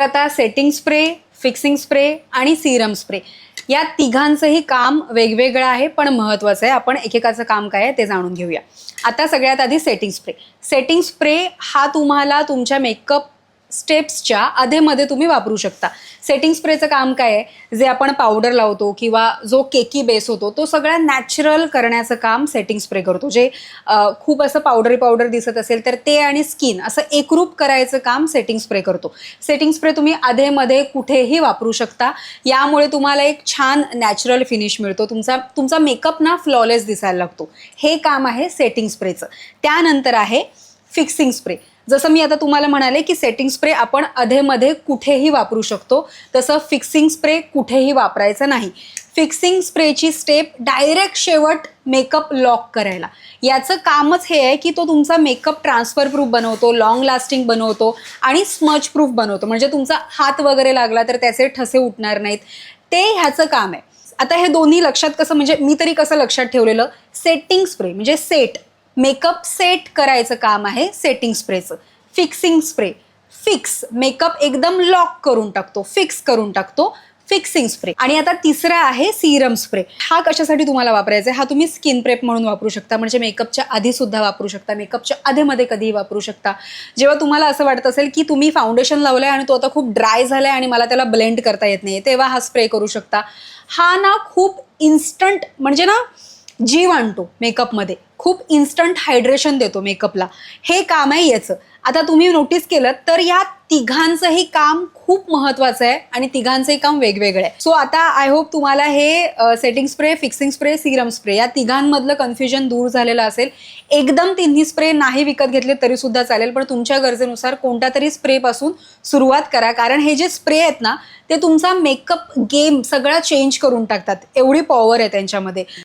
आता setting spray, fixing spray आणि serum spray या तिघांचंही काम वेगवेगळं आहे, पण महत्त्वाचं आहे. आपण एकेकाचं काम काय आहे ते जाणून घेऊया. आता सगळ्यात आधी सेटिंग स्प्रे. सेटिंग स्प्रे हा तुम्हाला तुमच्या मेकअप स्टेप्सच्या अधेमध्ये तुम्ही वापरू शकता. सेटिंग स्प्रेचं काम काय आहे, जे आपण पावडर लावतो किंवा जो केकी बेस होतो तो सगळा नॅचरल करण्याचं काम सेटिंग स्प्रे करतो. जे खूप असं पावडर दिसत असेल तर ते आणि स्किन असं एकरूप करायचं काम सेटिंग स्प्रे करतो. सेटिंग स्प्रे तुम्ही अधेमध्ये कुठेही वापरू शकता. यामुळे तुम्हाला एक छान नॅचरल फिनिश मिळतो. तुमचा मेकअप ना फ्लॉलेस दिसायला लागतो. हे काम आहे सेटिंग स्प्रेचं. त्यानंतर आहे फिक्सिंग स्प्रे. जसं मी आता तुम्हाला म्हणाले की सेटिंग स्प्रे आपण अधेमध्ये कुठेही वापरू शकतो, तसं फिक्सिंग स्प्रे कुठेही वापरायचं नाही. फिक्सिंग स्प्रेची स्टेप डायरेक्ट शेवट मेकअप लॉक करायला. याचं कामच हे आहे की तो तुमचा मेकअप ट्रान्सफर प्रूफ बनवतो, लॉंग लास्टिंग बनवतो आणि स्मच प्रूफ बनवतो. म्हणजे तुमचा हात वगैरे लागला तर त्याचे ठसे उठणार नाहीत. ते ह्याचं काम आहे. आता हे दोन्ही लक्षात कसं, म्हणजे मी तरी कसं लक्षात ठेवलेलं, सेटिंग स्प्रे म्हणजे सेट, मेकअप सेट करायचं काम आहे सेटिंग स्प्रेचं. फिक्सिंग स्प्रे फिक्स, मेकअप एकदम लॉक करून टाकतो, फिक्स करून टाकतो, फिक्सिंग स्प्रे. आणि आता तिसरा आहे सीरम स्प्रे. हा कशासाठी तुम्हाला वापरायचा आहे, हा तुम्ही स्किन प्रेप म्हणून वापरू शकता. म्हणजे मेकअपच्या आधी सुद्धा वापरू शकता, मेकअपच्या आधीमध्ये कधीही वापरू शकता. जेव्हा तुम्हाला असं वाटत असेल की तुम्ही फाउंडेशन लावलंय आणि तो आता खूप ड्राय झालाय आणि मला त्याला ब्लेंड करता येत नाही, तेव्हा हा स्प्रे करू शकता. हा ना खूप इन्स्टंट, म्हणजे ना जीव आणतो मेकअपमध्ये, खूप इन्स्टंट हायड्रेशन देतो मेकअपला. हे काम आहे याचं. आता तुम्ही नोटीस केलं तर या तिघांचंही काम खूप महत्त्वाचं आहे आणि तिघांचंही काम वेगवेगळं आहे. सो आता आय होप तुम्हाला हे setting spray, fixing spray, serum spray या तिघांमधलं कन्फ्युजन दूर झालेलं असेल. एकदम तिन्ही स्प्रे नाही विकत घेतले तरी सुद्धा चालेल, पण तुमच्या गरजेनुसार कोणत्या तरी स्प्रेपासून सुरुवात करा. कारण हे जे स्प्रे आहेत ना ते तुमचा मेकअप गेम सगळा चेंज करून टाकतात. एवढी पॉवर आहे त्यांच्यामध्ये.